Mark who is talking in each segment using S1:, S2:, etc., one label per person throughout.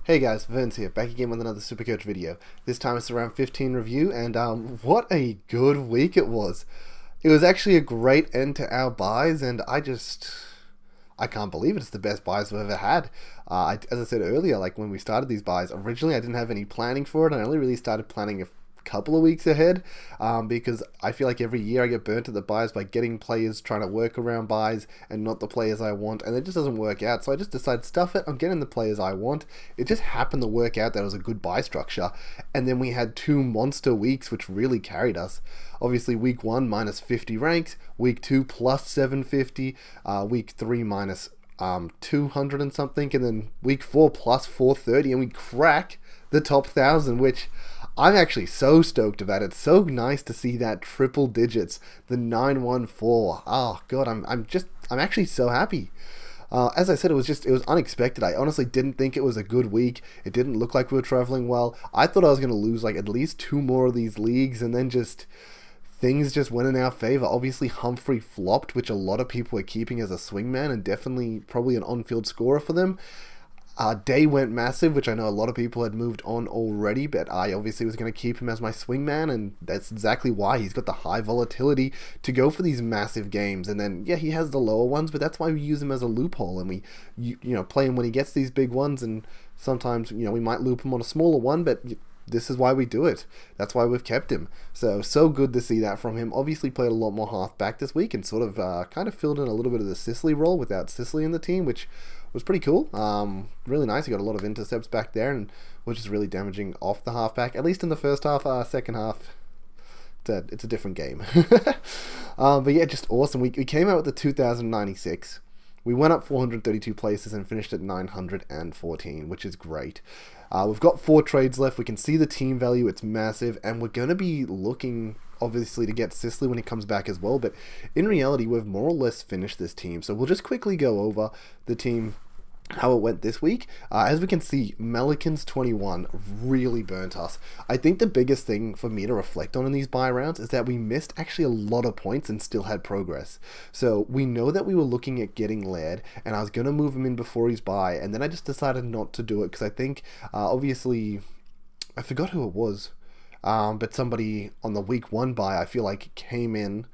S1: Hey guys, Vince here, back again with another Supercoach video. This time it's a round 15 review, and what a good week it was. It was actually a great end to our buys, and I can't believe it. It's the best buys we've ever had. As I said earlier, like when we started these buys, originally I didn't have any planning for it, and I only really started planning a couple of weeks ahead, because I feel like every year I get burnt at the buys by getting players trying to work around buys and not the players I want, and it just doesn't work out. So I just decided, stuff it, I'm getting the players I want. It just happened to work out that it was a good buy structure, and then we had two monster weeks which really carried us. Obviously, week 1 minus 50 ranks, week 2 plus 750, week 3 minus 200 and something, and then week 4 plus 430, and we crack the top 1,000, which I'm actually so stoked about. It's so nice to see that triple digits, the 914. Oh god, I'm actually so happy. As I said, it was unexpected. I honestly didn't think it was a good week. It didn't look like we were traveling well. I thought I was going to lose like at least 2 more of these leagues, and then just things just went in our favor. Obviously, Humphrey flopped, which a lot of people were keeping as a swingman and definitely probably an on-field scorer for them. Day went massive, which I know a lot of people had moved on already, but I obviously was going to keep him as my swingman, and that's exactly why. He's got the high volatility to go for these massive games, and then, yeah, he has the lower ones, but that's why we use him as a loophole, and we, play him when he gets these big ones, and sometimes, we might loop him on a smaller one, but this is why we do it. That's why we've kept him. So good to see that from him. Obviously played a lot more halfback this week and sort of kind of filled in a little bit of the Sicily role without Sicily in the team, which was pretty cool. Really nice. He got a lot of intercepts back there, and which is really damaging off the halfback, at least in the first half. Second half, it's a different game. But yeah, just awesome. We came out with the 2096. We went up 432 places and finished at 914, which is great. We've got 4 trades left. We can see the team value. It's massive, and we're going to be looking, obviously, to get Sicily when he comes back as well. But in reality, we've more or less finished this team. So we'll just quickly go over the team, how it went this week. As we can see, Melicans 21 really burnt us. I think the biggest thing for me to reflect on in these buy rounds is that we missed actually a lot of points and still had progress. So we know that we were looking at getting Laird, and I was going to move him in before his buy, and then I just decided not to do it because I think, obviously, I forgot who it was, but somebody on the week 1 buy, I feel like, came in,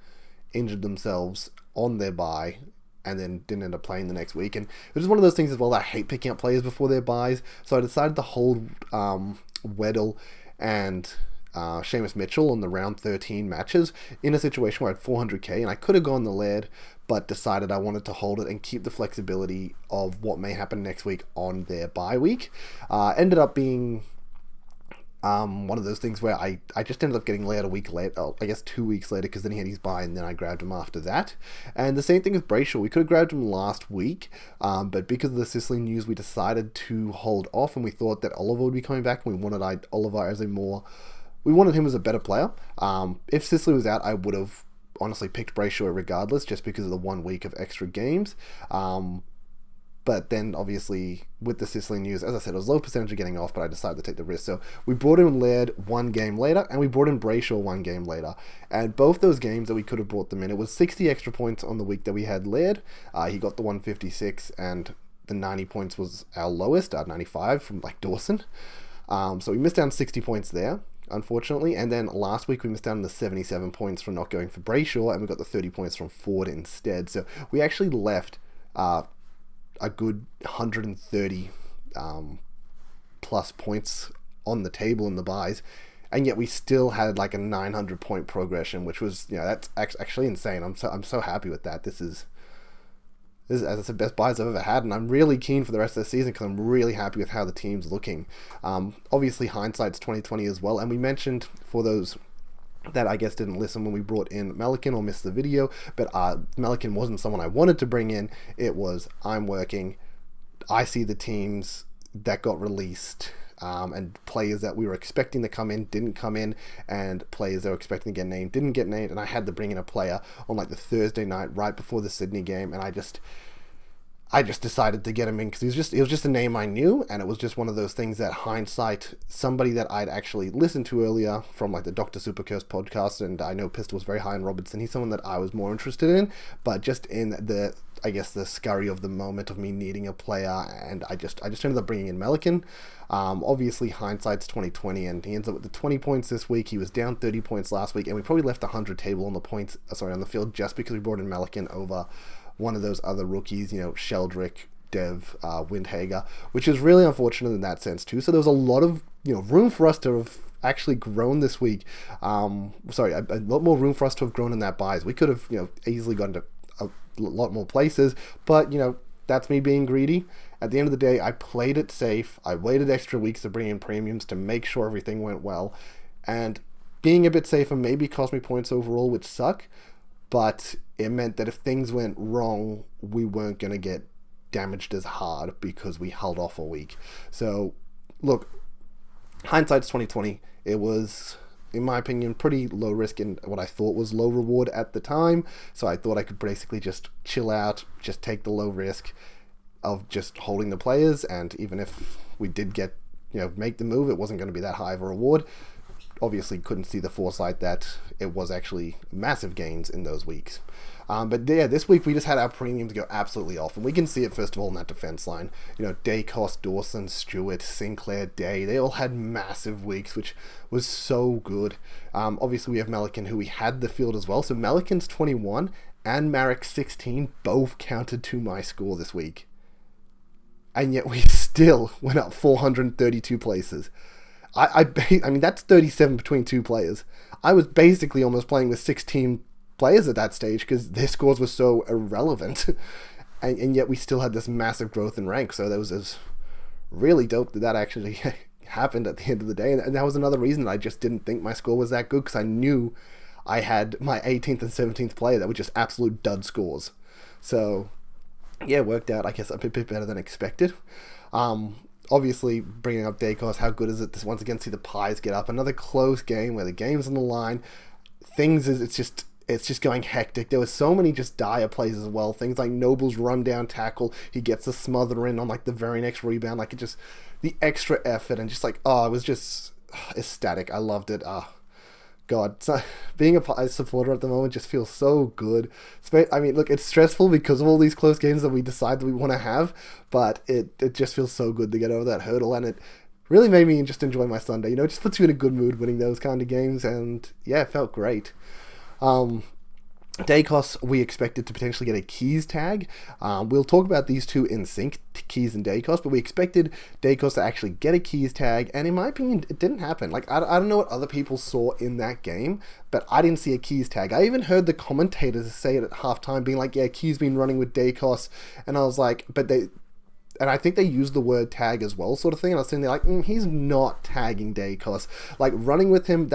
S1: injured themselves on their buy, and then didn't end up playing the next week. And it was one of those things as well that I hate picking up players before their buys, so I decided to hold Weddle and Seamus Mitchell on the round 13 matches in a situation where I had 400k, and I could have gone the Laird, but decided I wanted to hold it and keep the flexibility of what may happen next week on their bye week. Ended up being one of those things where I just ended up getting Laird a week later, I guess 2 weeks later, because then he had his bye, and then I grabbed him after that. And the same thing with Brayshaw. We could have grabbed him last week, but because of the Sicily news, we decided to hold off, and we thought that Oliver would be coming back, and we wanted Oliver as we wanted him as a better player. If Sicily was out, I would have honestly picked Brayshaw regardless, just because of the 1 week of extra games. But then, obviously, with the Sicily news, as I said, it was low percentage of getting off, but I decided to take the risk. So we brought in Laird 1 game later, and we brought in Brayshaw 1 game later. And both those games that we could have brought them in, it was 60 extra points on the week that we had Laird. He got the 156, and the 90 points was our lowest, 95 from like Dawson. So we missed down 60 points there, unfortunately. And then last week we missed down the 77 points from not going for Brayshaw, and we got the 30 points from Ford instead. So we actually left a good 130 plus points on the table in the buys, and yet we still had like a 900 point progression, which was, that's actually insane. I'm so happy with that. This is, as I said, best buys I've ever had, and I'm really keen for the rest of the season because I'm really happy with how the team's looking. Obviously, hindsight's 2020 as well, and we mentioned, for those that I guess didn't listen when we brought in Melican or missed the video, but Melican wasn't someone I wanted to bring in. It was, I'm working, I see the teams that got released, and players that we were expecting to come in didn't come in, and players that were expecting to get named didn't get named, and I had to bring in a player on like the Thursday night right before the Sydney game, and I just decided to get him in because it was just a name I knew, and it was just one of those things that hindsight, somebody that I'd actually listened to earlier from like the Dr. Supercoach podcast, and I know Pistol was very high in Robertson. He's someone that I was more interested in, but just in the, I guess, the scurry of the moment of me needing a player, and I just ended up bringing in Melican. Obviously hindsight's 2020, and he ends up with the 20 points this week. He was down 30 points last week, and we probably left 100 table on the field just because we brought in Melican over one of those other rookies, Sheldrick, Dev, Windhager, which is really unfortunate in that sense too. So there was a lot of room for us to have actually grown this week. A lot more room for us to have grown in that buys. We could have easily gone to a lot more places, but that's me being greedy. At the end of the day, I played it safe. I waited extra weeks to bring in premiums to make sure everything went well, and being a bit safer maybe cost me points overall, which suck. But it meant that if things went wrong, we weren't going to get damaged as hard because we held off a week. So, look, hindsight's 2020. It was, in my opinion, pretty low risk and what I thought was low reward at the time. So I thought I could basically just chill out, just take the low risk of just holding the players. And even if we did get, make the move, it wasn't going to be that high of a reward. Obviously couldn't see the foresight that it was actually massive gains in those weeks. But yeah, this week we just had our premiums go absolutely off, and we can see it first of all in that defense line. Dacos, Dawson, Stewart, Sinclair, Day, they all had massive weeks, which was so good. Obviously we have Melican, who we had the field as well. So Melican's 21 and Marek's 16 both counted to my score this week. And yet we still went up 432 places. I mean, that's 37 between two players. I was basically almost playing with 16 players at that stage because their scores were so irrelevant. and yet we still had this massive growth in rank. So that was really dope that actually happened at the end of the day. And that was another reason that I just didn't think my score was that good, because I knew I had my 18th and 17th player that were just absolute dud scores. So yeah, it worked out, I guess, a bit better than expected. Obviously, bringing up Dacos, how good is it to once again see the Pies get up? Another close game where the game's on the line. It's just going hectic. There was so many just dire plays as well. Things like Noble's run down tackle. He gets a smother in on like the very next rebound. Like, it just, the extra effort and just like, it was just ecstatic. I loved it. God, so being a Pies supporter at the moment just feels so good. I mean, look, it's stressful because of all these close games that we decide that we want to have, but it just feels so good to get over that hurdle, and it really made me just enjoy my Sunday. It just puts you in a good mood winning those kind of games, and yeah, it felt great. Dacos, we expected to potentially get a Keys tag. We'll talk about these two in sync, Keys and Dacos, but we expected Dacos to actually get a Keys tag, and in my opinion, it didn't happen. Like, I don't know what other people saw in that game, but I didn't see a Keys tag. I even heard the commentators say it at halftime, being like, yeah, Keys been running with Dacos, and I was like, and I think they used the word tag as well, sort of thing, and I was sitting there like, he's not tagging Dacos. Like, running with him,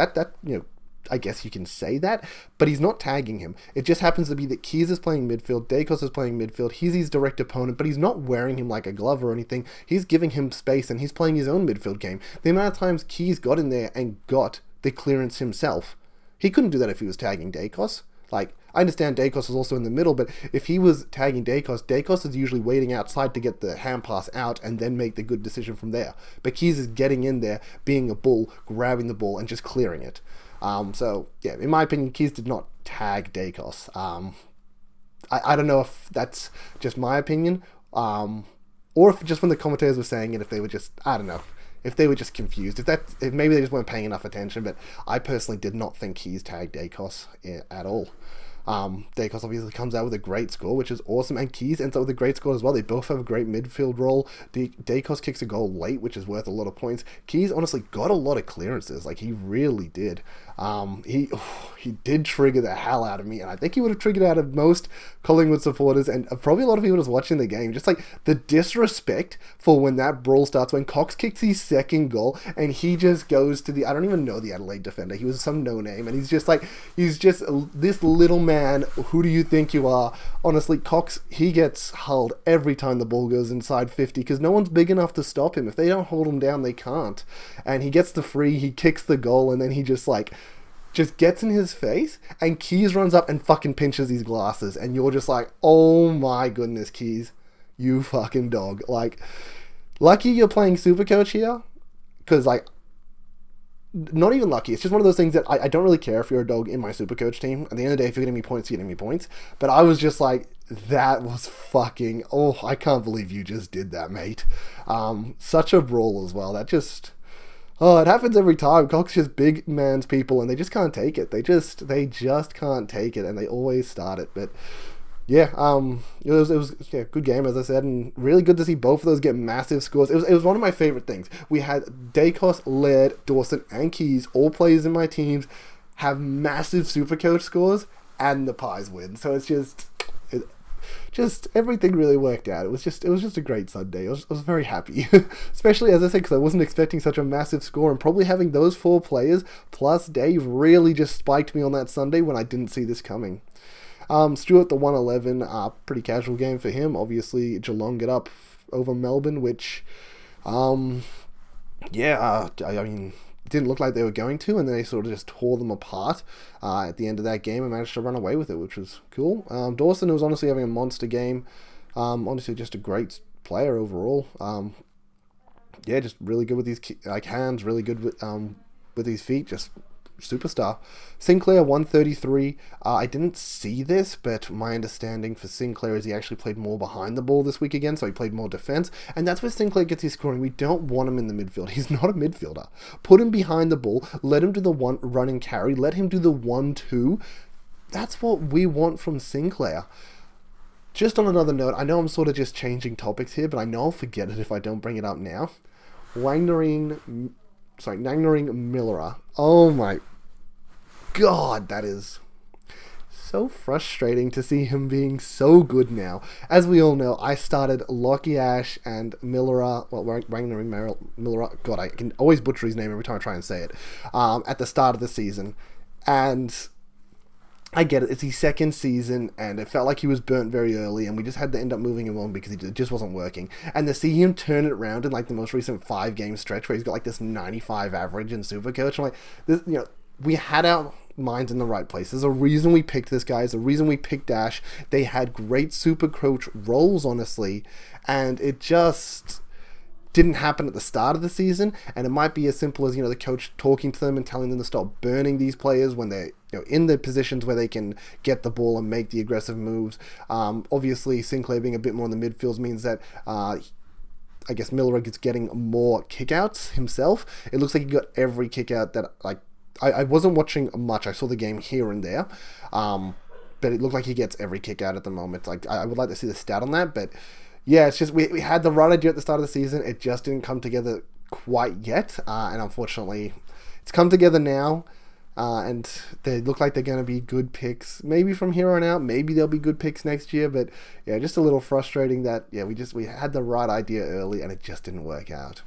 S1: I guess you can say that, but he's not tagging him. It just happens to be that Keys is playing midfield, Dacos is playing midfield, he's his direct opponent, but he's not wearing him like a glove or anything. He's giving him space, and he's playing his own midfield game. The amount of times Keys got in there and got the clearance himself, he couldn't do that if he was tagging Dacos. Like, I understand Dacos is also in the middle, but if he was tagging Dacos is usually waiting outside to get the hand pass out and then make the good decision from there. But Keys is getting in there, being a bull, grabbing the ball, and just clearing it. So, yeah, in my opinion, Keys did not tag Dacos. I don't know if that's just my opinion, or if just when the commentators were saying it, if they were just, I don't know, if they were just confused. If maybe they just weren't paying enough attention, but I personally did not think Keys tagged Dacos at all. Dacos obviously comes out with a great score, which is awesome, and Keys ends up with a great score as well. They both have a great midfield role. Dacos kicks a goal late, which is worth a lot of points. Keys honestly got a lot of clearances, like he really did. He did trigger the hell out of me, and I think he would have triggered out of most Collingwood supporters, and probably a lot of people just watching the game. Just like the disrespect for when that brawl starts, when Cox kicks his second goal, and he just goes to I don't even know the Adelaide defender. He was some no-name, and he's just this little man. Who do you think you are? Honestly, Cox, he gets hulled every time the ball goes inside 50 because no one's big enough to stop him. If they don't hold him down, they can't. And he gets the free, he kicks the goal, and then he just gets in his face, and Keys runs up and fucking pinches his glasses, and you're just like, oh my goodness, Keys, you fucking dog. Like, lucky you're playing Supercoach here, because, like, not even lucky. It's just one of those things that I don't really care if you're a dog in my Supercoach team. At the end of the day, if you're getting me points, you're getting me points. But I was just like, that was fucking... Oh, I can't believe you just did that, mate. Such a brawl as well. That just... Oh, it happens every time. Cox just big man's people, and they just can't take it. They just can't take it, and they always start it. But yeah, it was yeah, good game, as I said, and really good to see both of those get massive scores. It was one of my favorite things. We had Dacos, Laird, Dawson, and Keys, all players in my teams, have massive Supercoach scores, and the Pies win. So it's just everything really worked out. It was just a great Sunday. I was very happy, especially, as I said, because I wasn't expecting such a massive score, and probably having those 4 players plus Dave really just spiked me on that Sunday when I didn't see this coming. Stuart, the 111, pretty casual game for him. Obviously, Geelong get up over Melbourne, which, I mean, didn't look like they were going to, and then they sort of just tore them apart at the end of that game and managed to run away with it, which was cool. Dawson was honestly having a monster game. Honestly, just a great player overall. Just really good with his hands, really good with his feet, just superstar. Sinclair 133. I didn't see this, but my understanding for Sinclair is he actually played more behind the ball this week again, so he played more defense, and that's where Sinclair gets his scoring. We don't want him in the midfield. He's not a midfielder. Put him behind the ball, let him do the one run and carry, let him do the 1-2. That's what we want from Sinclair. Just on another note, I know I'm sort of just changing topics here, but I know I'll forget it if I don't bring it up now. Nangering Millera. Oh my God, that is so frustrating to see him being so good now. As we all know, I started Lockie Ash and Millera, Millera, God, I can always butcher his name every time I try and say it, at the start of the season. And I get it, it's his second season, and it felt like he was burnt very early, and we just had to end up moving him on because it just wasn't working. And to see him turn it around in like the most recent 5-game stretch where he's got like this 95 average in Supercoach, I'm like, this, we had our minds in the right place. There's a reason we picked this guy. There's a reason we picked Ash. They had great Supercoach roles, honestly, and it just didn't happen at the start of the season. And it might be as simple as, the coach talking to them and telling them to stop burning these players when they're in the positions where they can get the ball and make the aggressive moves. Obviously, Sinclair being a bit more in the midfield means that I guess Miller is getting more kickouts himself. It looks like he got every kickout that I wasn't watching much. I saw the game here and there, but it looked like he gets every kick out at the moment. Like, I would like to see the stat on that, but yeah, it's just we had the right idea at the start of the season. It just didn't come together quite yet, and unfortunately, it's come together now, and they look like they're going to be good picks. Maybe from here on out, maybe they'll be good picks next year, but yeah, just a little frustrating that we had the right idea early and it just didn't work out.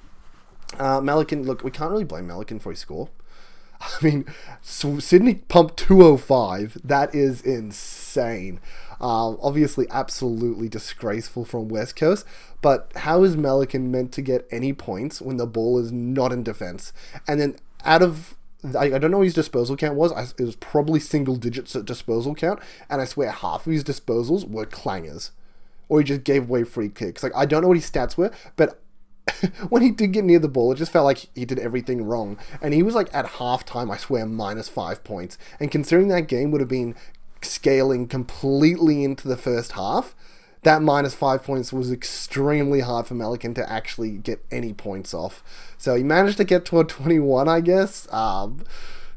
S1: Melican, look, we can't really blame Melican for his score. I mean, Sydney pumped 205. That is insane. Obviously, absolutely disgraceful from West Coast. But how is Melican meant to get any points when the ball is not in defense? And then out of... I don't know what his disposal count was. It was probably single digits at disposal count. And I swear half of his disposals were clangers. Or he just gave away free kicks. Like, I don't know what his stats were, but... when he did get near the ball, it just felt like he did everything wrong. And he was like at halftime, I swear, -5 points. And considering that game would have been scaling completely into the first half, that -5 points was extremely hard for Melican to actually get any points off. So he managed to get to a 21, I guess.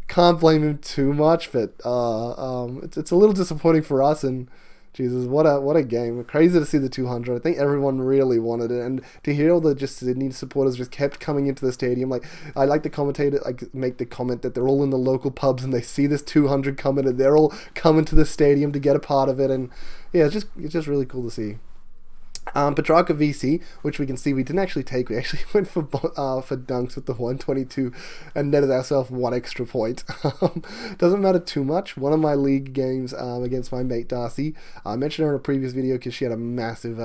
S1: Can't blame him too much, but it's a little disappointing for us. And Jesus, what a game. Crazy to see the 200. I think everyone really wanted it. And to hear all the just Sydney supporters just kept coming into the stadium. Like, I like the commentator, make the comment that they're all in the local pubs and they see this 200 coming and they're all coming to the stadium to get a part of it. And yeah, it's just really cool to see. Petrarca VC, which we can see we didn't actually take. We actually went for dunks with the 122 and netted ourselves 1 extra point. Doesn't matter too much. One of my league games against my mate Darcy, I mentioned her in a previous video because she had a massive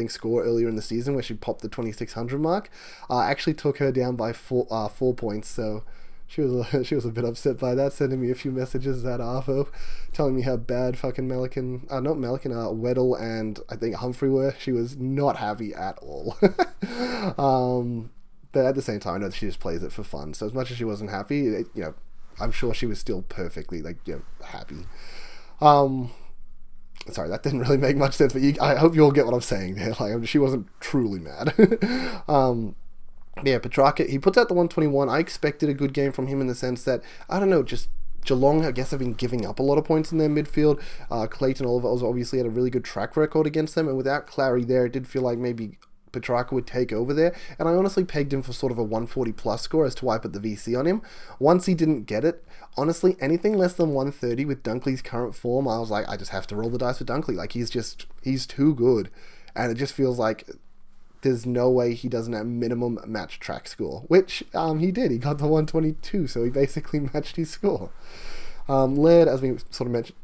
S1: score earlier in the season where she popped the 2600 mark. Actually took her down by 4 points, so she was a bit upset by that, sending me a few messages at Arvo, telling me how bad fucking Weddle and I think Humphrey were. She was not happy at all. But at the same time, I know that she just plays it for fun. So as much as she wasn't happy, I'm sure she was still perfectly happy. Sorry, that didn't really make much sense, but I hope you all get what I'm saying there. She wasn't truly mad. Yeah, Petrarca, he puts out the 121. I expected a good game from him in the sense that, I don't know, just Geelong, I guess, have been giving up a lot of points in their midfield. Clayton Oliver obviously had a really good track record against them, and without Clary there, it did feel like maybe Petrarca would take over there, and I honestly pegged him for sort of a 140 plus score as to why I put the VC on him. Once he didn't get it, honestly, anything less than 130 with Dunkley's current form, I was like, I just have to roll the dice with Dunkley. He's too good, and it just feels like there's no way he doesn't have minimum match track score, which he did. He got the 122, so he basically matched his score. Laird, as we sort of mentioned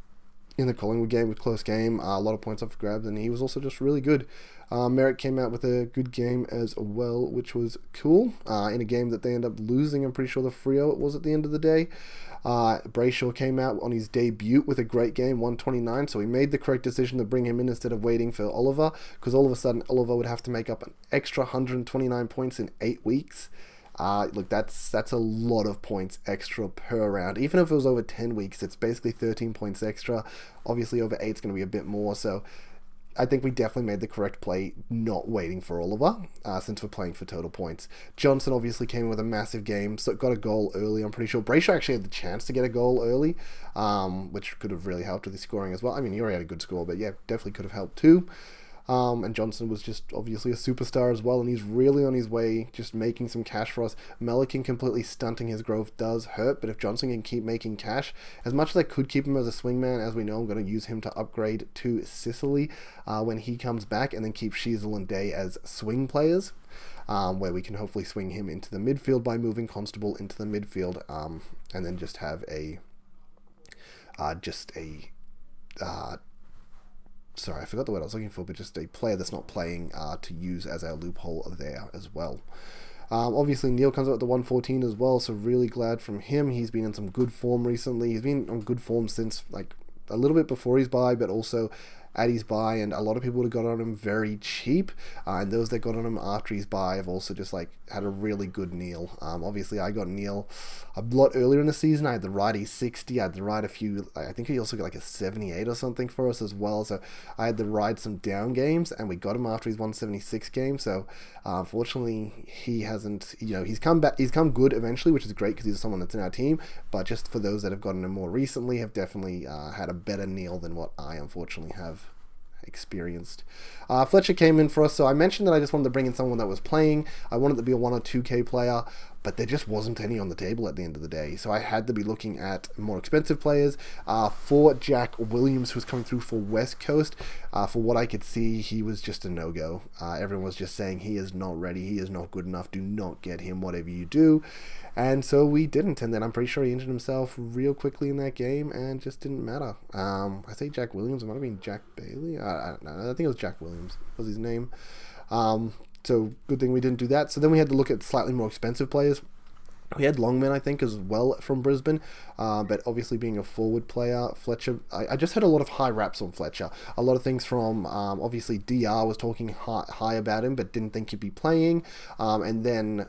S1: in the Collingwood game, with close game, a lot of points up for grabs, and he was also just really good. Merrick came out with a good game as well, which was cool, in a game that they ended up losing. I'm pretty sure the Freo it was at the end of the day. Brayshaw came out on his debut with a great game, 129, so he made the correct decision to bring him in instead of waiting for Oliver, because all of a sudden Oliver would have to make up an extra 129 points in 8 weeks. Look, that's a lot of points extra per round. Even if it was over 10 weeks, it's basically 13 points extra. Obviously over 8 it's going to be a bit more, so I think we definitely made the correct play not waiting for Oliver, since we're playing for total points. Johnson obviously came in with a massive game, so got a goal early, I'm pretty sure. Brayshaw actually had the chance to get a goal early, which could have really helped with his scoring as well. I mean, he already had a good score, but yeah, definitely could have helped too. And Johnson was just obviously a superstar as well, and he's really on his way, just making some cash for us. Melican completely stunting his growth does hurt, but if Johnson can keep making cash, as much as I could keep him as a swingman, as we know, I'm going to use him to upgrade to Sicily when he comes back, and then keep Sheasel and Day as swing players, where we can hopefully swing him into the midfield by moving Constable into the midfield, and then just have sorry, I forgot the word I was looking for, but just a player that's not playing to use as our loophole there as well. Obviously, Neil comes out with the 114 as well, so really glad from him. He's been in some good form recently. He's been on good form since, a little bit before his bye, but also at his bye, and a lot of people would have got on him very cheap, and those that got on him after his bye have also just had a really good Neil. Obviously I got Neil a lot earlier in the season. I had the righty 60, I had the ride a few, I think he also got a 78 or something for us as well, so I had to ride some down games, and we got him after his 176 game, so unfortunately he hasn't, he's come back, he's come good eventually, which is great because he's someone that's in our team, but just for those that have gotten him more recently have definitely had a better Neil than what I unfortunately have experienced. Fletcher came in for us, so I mentioned that I just wanted to bring in someone that was playing. I wanted to be a 1 or 2k player, but there just wasn't any on the table at the end of the day, so I had to be looking at more expensive players. For Jack Williams, who's coming through for West Coast, for what I could see, he was just a no-go. Everyone was just saying he is not ready, he is not good enough, do not get him, whatever you do. And so we didn't, and then I'm pretty sure he injured himself real quickly in that game, and just didn't matter. I say Jack Williams, it might have been Jack Bailey, I don't know, I think it was Jack Williams was his name. So good thing we didn't do that. So then we had to look at slightly more expensive players. We had Longman, I think, as well from Brisbane, but obviously being a forward player, Fletcher, I just had a lot of high raps on Fletcher. A lot of things from, obviously, DR was talking high about him, but didn't think he'd be playing, and then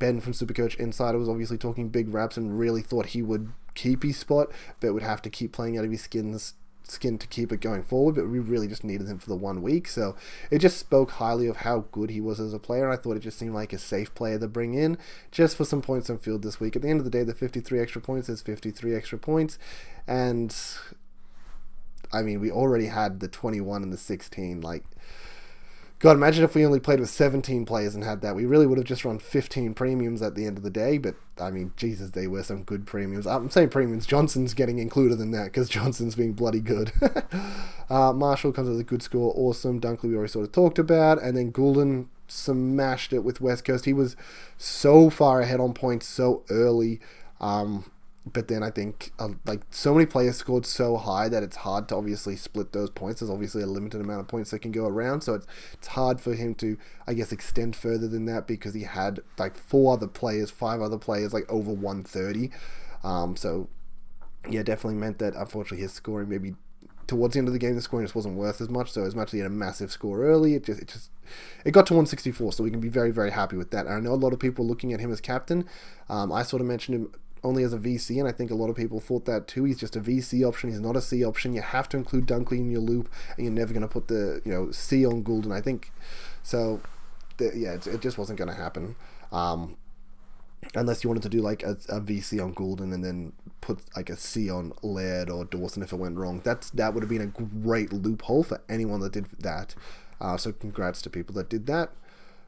S1: Ben from Supercoach Insider was obviously talking big raps and really thought he would keep his spot, but would have to keep playing out of his skin to keep it going forward, but we really just needed him for the 1 week, so it just spoke highly of how good he was as a player, and I thought it just seemed like a safe player to bring in, just for some points on field this week. At the end of the day, the 53 extra points is 53 extra points, and I mean, we already had the 21 and the 16, God, imagine if we only played with 17 players and had that. We really would have just run 15 premiums at the end of the day, but, I mean, Jesus, they were some good premiums. I'm saying premiums. Johnson's getting included in that, because Johnson's being bloody good. Marshall comes with a good score. Awesome. Dunkley we already sort of talked about. And then Goulden smashed it with West Coast. He was so far ahead on points so early. But then I think like so many players scored so high that it's hard to obviously split those points. There's obviously a limited amount of points that can go around, so it's hard for him to, I guess, extend further than that because he had like 5 other players like over 130. So yeah, definitely meant that unfortunately his scoring maybe towards the end of the game the scoring just wasn't worth as much. So as much as he had a massive score early, it got to 164. So we can be very, very happy with that. And I know a lot of people looking at him as captain. I sort of mentioned him only as a VC, and I think a lot of people thought that too. He's just a VC option. He's not a C option. You have to include Dunkley in your loop, and you're never going to put the C on Goulden. I think so. It just wasn't going to happen. Unless you wanted to do like a VC on Goulden and then put like a C on Laird or Dawson if it went wrong. That would have been a great loophole for anyone that did that. So congrats to people that did that.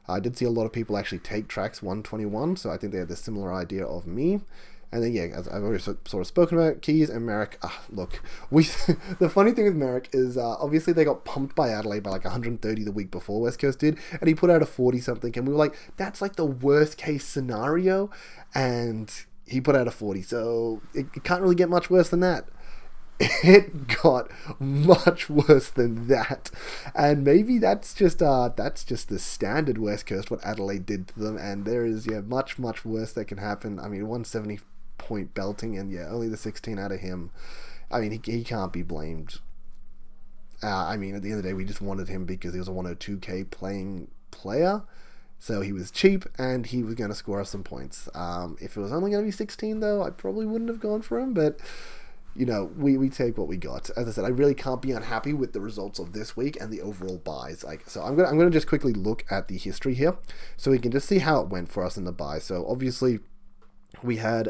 S1: I did see a lot of people actually take tracks 121, so I think they had this similar idea of me. And then, yeah, as I've already sort of spoken about, Keys and Merrick. Look, the funny thing with Merrick is obviously they got pumped by Adelaide by like 130 the week before West Coast did, and he put out a 40-something, and we were like, that's like the worst-case scenario, and he put out a 40, so it can't really get much worse than that. It got much worse than that, and maybe that's just the standard West Coast what Adelaide did to them, and there is much worse that can happen. I mean, 170 point belting, and only the 16 out of him. I mean, he can't be blamed. I mean, at the end of the day, we just wanted him because he was a 102k playing player, so he was cheap and he was going to score us some points. If it was only going to be 16 though, I probably wouldn't have gone for him, but we take what we got. As I said, I really can't be unhappy with the results of this week and the overall buys. So I'm gonna just quickly look at the history here, so we can just see how it went for us in the buy. So obviously, we had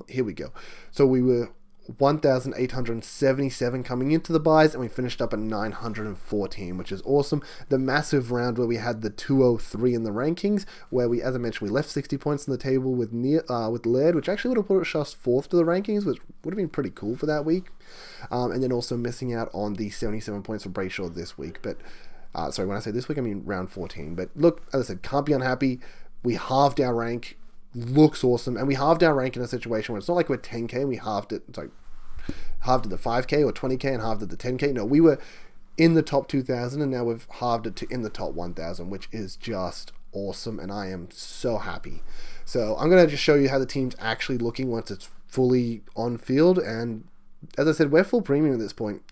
S1: here we go. So we were 1,877 coming into the buys, and we finished up at 914, which is awesome. The massive round where we had the 203 in the rankings, where we, as I mentioned, we left 60 points on the table with Laird, which actually would have put us fourth to the rankings, which would have been pretty cool for that week. And then also missing out on the 77 points for Brayshaw this week. But sorry, when I say this week, I mean round 14. But look, as I said, can't be unhappy. We halved our rank. Looks awesome, and we halved our rank in a situation where it's not like we're 10k and we halved it. It's like halved at the 5k or 20k and halved at the 10k. No, we were in the top 2,000, and now we've halved it to in the top 1,000, which is just awesome, and I am so happy. So I'm gonna just show you how the team's actually looking once it's fully on field, and as I said, we're full premium at this point.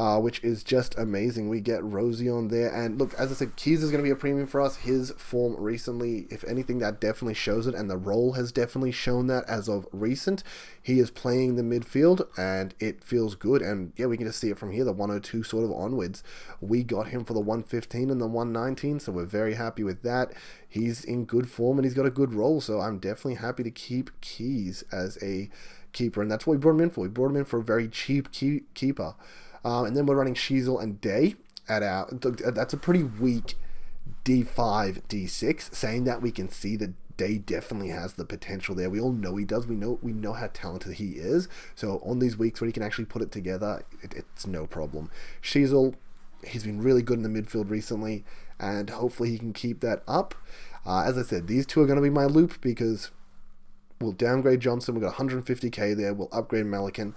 S1: Which is just amazing. We get Rosie on there, and look, as I said, Keys is going to be a premium for us. His form recently, if anything, that definitely shows it, and the role has definitely shown that as of recent. He is playing the midfield, and it feels good, and we can just see it from here, the 102 sort of onwards. We got him for the 115 and the 119, so we're very happy with that. He's in good form, and he's got a good role, so I'm definitely happy to keep Keys as a keeper, and that's what we brought him in for. We brought him in for a very cheap keeper. And then we're running Sheasel and Day at our... That's a pretty weak D5, D6. Saying that, we can see that Day definitely has the potential there. We all know he does. We know how talented he is. So on these weeks where he can actually put it together, it's no problem. Sheasel, he's been really good in the midfield recently, and hopefully he can keep that up. As I said, these two are going to be my loop because we'll downgrade Johnson. We've got 150k there. We'll upgrade Melican.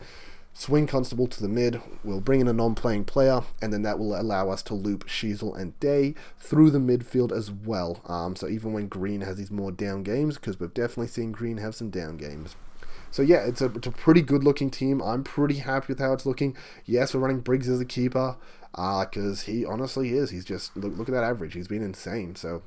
S1: Swing Constable to the mid, we'll bring in a non-playing player, and then that will allow us to loop Sheasel and Day through the midfield as well. So even when Green has these more down games, because we've definitely seen Green have some down games. So it's a pretty good looking team. I'm pretty happy with how it's looking. Yes, we're running Briggs as a keeper, because he honestly is. He's just, look at that average. He's been insane, so...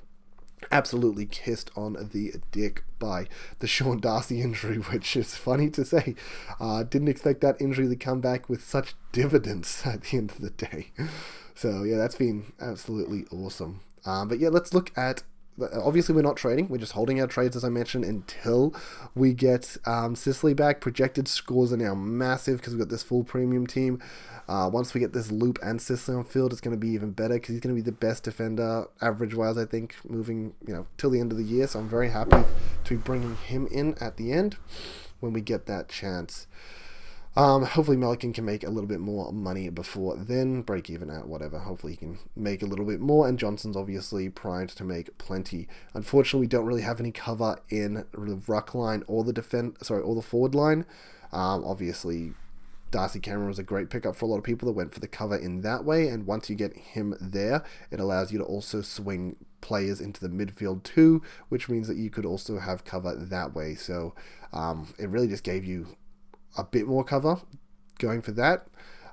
S1: Absolutely kissed on the dick by the Sean Darcy injury, which is funny to say. Didn't expect that injury to come back with such dividends at the end of the day. So that's been absolutely awesome. But let's look at... Obviously, we're not trading. We're just holding our trades, as I mentioned, until we get Sicily back. Projected scores are now massive because we've got this full premium team. Once we get this Loop and Sicily on field, it's going to be even better because he's going to be the best defender, average-wise, I think, moving till the end of the year. So I'm very happy to be bringing him in at the end when we get that chance. Hopefully Melican can make a little bit more money before then, break even at whatever. Hopefully he can make a little bit more, and Johnson's obviously primed to make plenty. Unfortunately, we don't really have any cover in the ruck line or or the forward line. Obviously, Darcy Cameron was a great pickup for a lot of people that went for the cover in that way, and once you get him there, it allows you to also swing players into the midfield too, which means that you could also have cover that way. So it really just gave you a bit more cover going for that.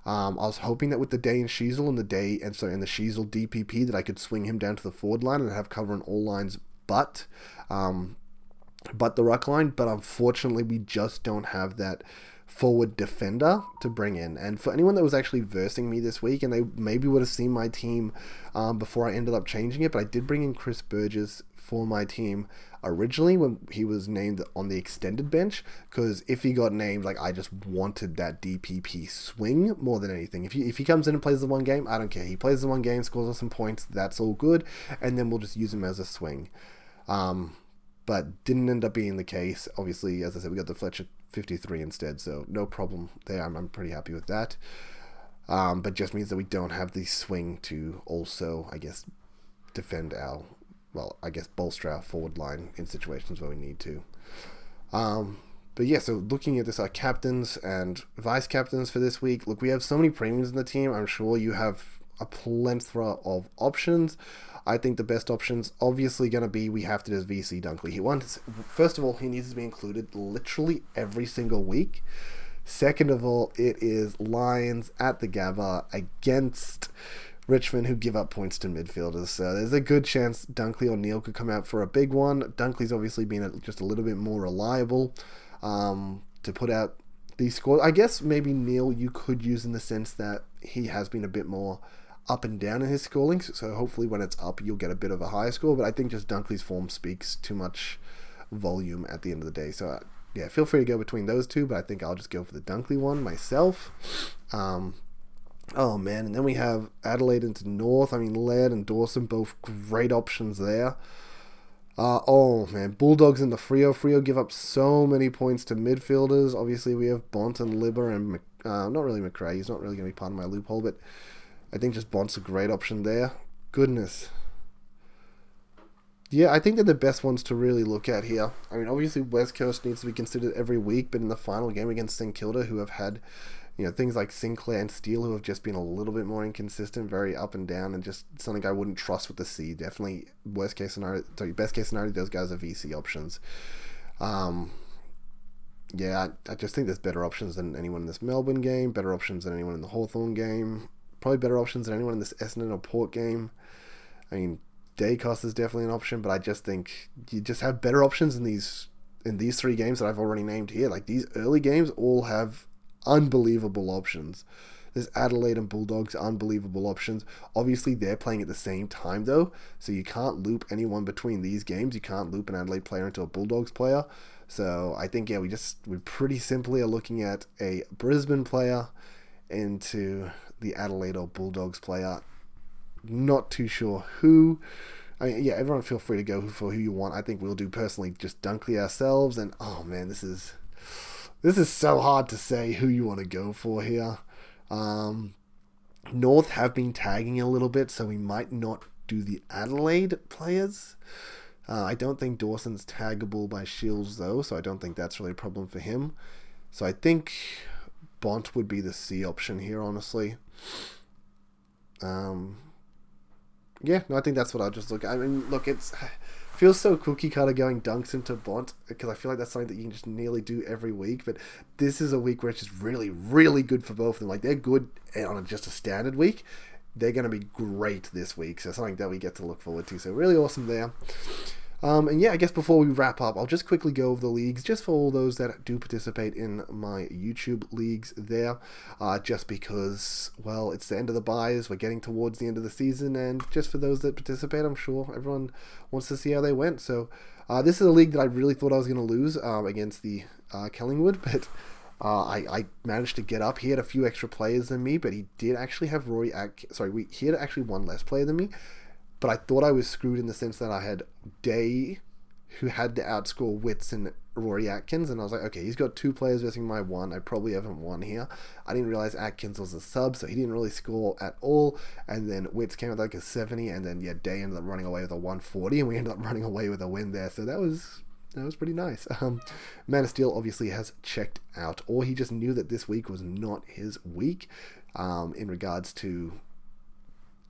S1: I was hoping that with the Day and Sheasel and the Sheasel DPP that I could swing him down to the forward line and have cover on all lines but the ruck line. But unfortunately, we just don't have that forward defender to bring in. And for anyone that was actually versing me this week, and they maybe would have seen my team before I ended up changing it, but I did bring in Chris Burgess for my team originally when he was named on the extended bench, because if he got named, like, I just wanted that DPP swing more than anything. If he comes in and plays the one game, I don't care. He plays the one game, scores us some points, that's all good, and then we'll just use him as a swing. But didn't end up being the case. Obviously, as I said, we got the Fletcher 53 instead, so no problem there. I'm pretty happy with that. But just means that we don't have the swing to also, I guess, defend our, bolster our forward line in situations where we need to. But yeah, so looking at this, our captains and vice captains for this week. Look, we have so many premiums in the team. I'm sure you have a plethora of options. I think the best option's obviously going to be, we have to just VC Dunkley. First of all, he needs to be included literally every single week. Second of all, it is Lions at the Gabba against Richmond, who give up points to midfielders. So there's a good chance Dunkley or Neal could come out for a big one. Dunkley's obviously been just a little bit more reliable to put out these scores. I guess maybe Neal you could use in the sense that he has been a bit more up and down in his scoring, so hopefully when it's up you'll get a bit of a higher score, but I think just Dunkley's form speaks too much volume at the end of the day. So yeah, feel free to go between those two, but I think I'll just go for the Dunkley one myself. Oh man, and then we have Adelaide into North. I mean, Laird and Dawson, both great options there. Oh man, Bulldogs into Freo. Freo give up so many points to midfielders. Obviously we have Bont and Libber and not really McRae. He's not really going to be part of my loophole, but I think just Bont's a great option there. Goodness. Yeah, I think they're the best ones to really look at here. I mean, obviously West Coast needs to be considered every week, but in the final game against St Kilda, who have had, things like Sinclair and Steele, who have just been a little bit more inconsistent, very up and down, and just something I wouldn't trust with the C. Definitely best case scenario, those guys are VC options. Yeah, I just think there's better options than anyone in this Melbourne game, better options than anyone in the Hawthorn game. Probably better options than anyone in this Essendon or Port game. I mean, Dacos is definitely an option, but I just think you just have better options in these three games that I've already named here. Like, these early games all have unbelievable options. There's Adelaide and Bulldogs, unbelievable options. Obviously, they're playing at the same time, though, so you can't loop anyone between these games. You can't loop an Adelaide player into a Bulldogs player. So I think, yeah, we pretty simply are looking at a Brisbane player into the Adelaide or Bulldogs player. Not too sure who. I mean, yeah, everyone feel free to go for who you want. I think we'll do personally just Dunkley ourselves. And oh man, this is so hard to say who you want to go for here. North have been tagging a little bit, so we might not do the Adelaide players. I don't think Dawson's taggable by Shields though, so I don't think that's really a problem for him. So I think Bont would be the C option here, honestly. Yeah, no, I think that's what I'll just look at. I mean, look, it feels so cookie cutter going Dunks into Bont, because I feel like that's something that you can just nearly do every week, but this is a week where it's just really, really good for both of them. Like, they're good on just a standard week. They're going to be great this week, so something that we get to look forward to. So really awesome there. And yeah, I guess before we wrap up, I'll just quickly go over the leagues, just for all those that do participate in my YouTube leagues there, just because, well, it's the end of the buys, we're getting towards the end of the season, and just for those that participate, I'm sure everyone wants to see how they went. So this is a league that I really thought I was going to lose against the Kellingwood, but I managed to get up. He had a few extra players than me, but he did actually have he had actually one less player than me. But I thought I was screwed in the sense that I had Day, who had to outscore Whitson Rory Atkins, and I was like, okay, he's got 2 players versus my 1. I probably haven't won here. I didn't realize Atkins was a sub, so he didn't really score at all. And then Witts came with like a 70, and then yeah, Day ended up running away with a 140, and we ended up running away with a win there. So that was pretty nice. Man of Steel obviously has checked out, or he just knew that this week was not his week in regards to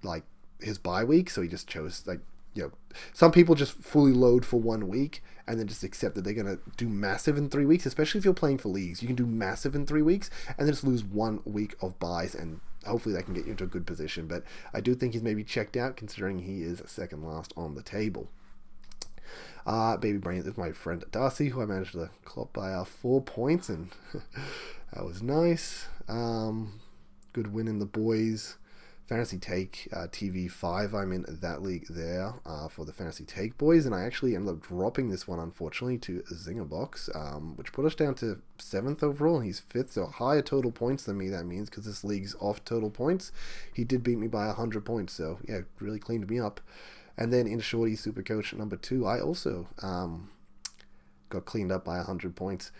S1: like his bye week, so he just chose like, you know, some people just fully load for 1 week and then just accept that they're going to do massive in 3 weeks, especially if you're playing for leagues. You can do massive in 3 weeks and then just lose 1 week of buys, and hopefully that can get you into a good position. But I do think he's maybe checked out, considering he is second last on the table. Baby Brain is my friend Darcy, who I managed to clock by 4 points, and that was nice. Good win in the boys. Fantasy Take TV5, I'm in that league there for the Fantasy Take boys, and I actually ended up dropping this one, unfortunately, to Zingerbox, which put us down to 7th overall, and he's 5th, so higher total points than me, that means, because this league's off total points. He did beat me by 100 points, so yeah, really cleaned me up. And then in Shorty Supercoach number 2, I also got cleaned up by 100 points.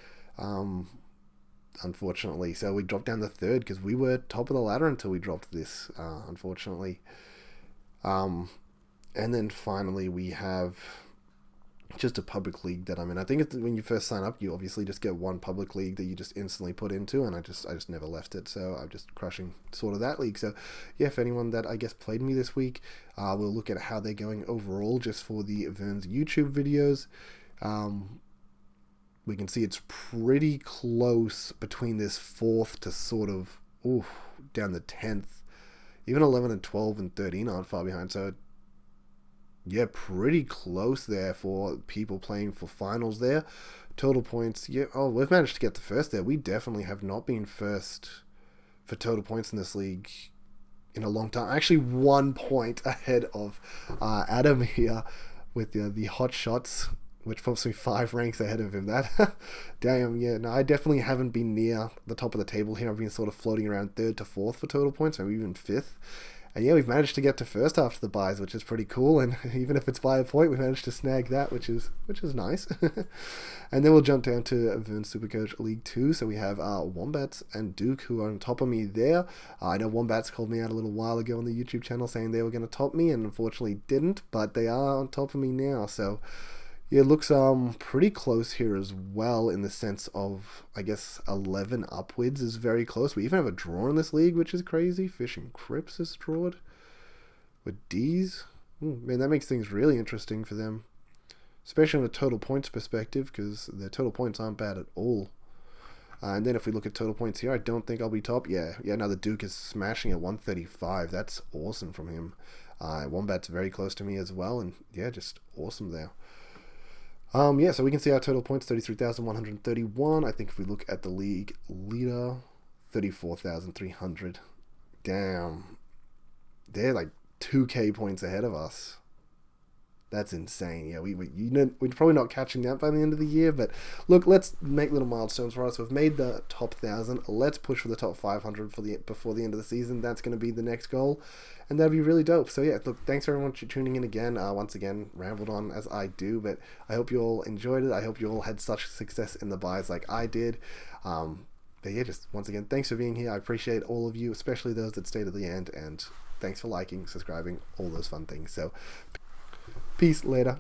S1: Unfortunately, so we dropped down to 3rd because we were top of the ladder until we dropped this, unfortunately. And then finally we have just a public league that I'm in. I think it's when you first sign up, you obviously just get 1 public league that you just instantly put into, and I just never left it, so I'm just crushing sort of that league. So yeah, if anyone that I guess played me this week, we'll look at how they're going overall just for the Vern's YouTube videos. We can see it's pretty close between this 4th to sort of down the 10th. Even 11 and 12 and 13 aren't far behind. So yeah, pretty close there for people playing for finals there. Total points, yeah. Oh, we've managed to get to 1st there. We definitely have not been 1st for total points in this league in a long time. Actually 1 point ahead of Adam here with the hot shots, which puts me 5 ranks ahead of him. That, damn, yeah, no, I definitely haven't been near the top of the table here. I've been sort of floating around 3rd to 4th for total points, maybe even 5th. And yeah, we've managed to get to 1st after the buys, which is pretty cool. And even if it's by a point, we managed to snag that, which is nice. And then we'll jump down to Vern Supercoach League 2. So we have Wombats and Duke, who are on top of me there. I know Wombats called me out a little while ago on the YouTube channel saying they were going to top me, and unfortunately didn't. But they are on top of me now, so yeah, it looks pretty close here as well, in the sense of, I guess, 11 upwards is very close. We even have a draw in this league, which is crazy. Fish and Crips is drawed with D's. Man, that makes things really interesting for them, especially on a total points perspective, because their total points aren't bad at all. And then if we look at total points here, I don't think I'll be top. Yeah, now the Duke is smashing at 135. That's awesome from him. Wombat's very close to me as well, and yeah, just awesome there. Yeah, so we can see our total points, 33,131. I think if we look at the league leader, 34,300. Damn. They're like 2k points ahead of us. That's insane. Yeah, we're probably not catching that by the end of the year, but look, let's make little milestones for us. We've made the top 1,000. Let's push for the top 500 before the end of the season. That's going to be the next goal, and that'd be really dope. So yeah, look, thanks everyone for tuning in again. Once again, rambled on as I do, but I hope you all enjoyed it. I hope you all had such success in the buys like I did. But yeah, just once again, thanks for being here. I appreciate all of you, especially those that stayed at the end, and thanks for liking, subscribing, all those fun things. So peace, later.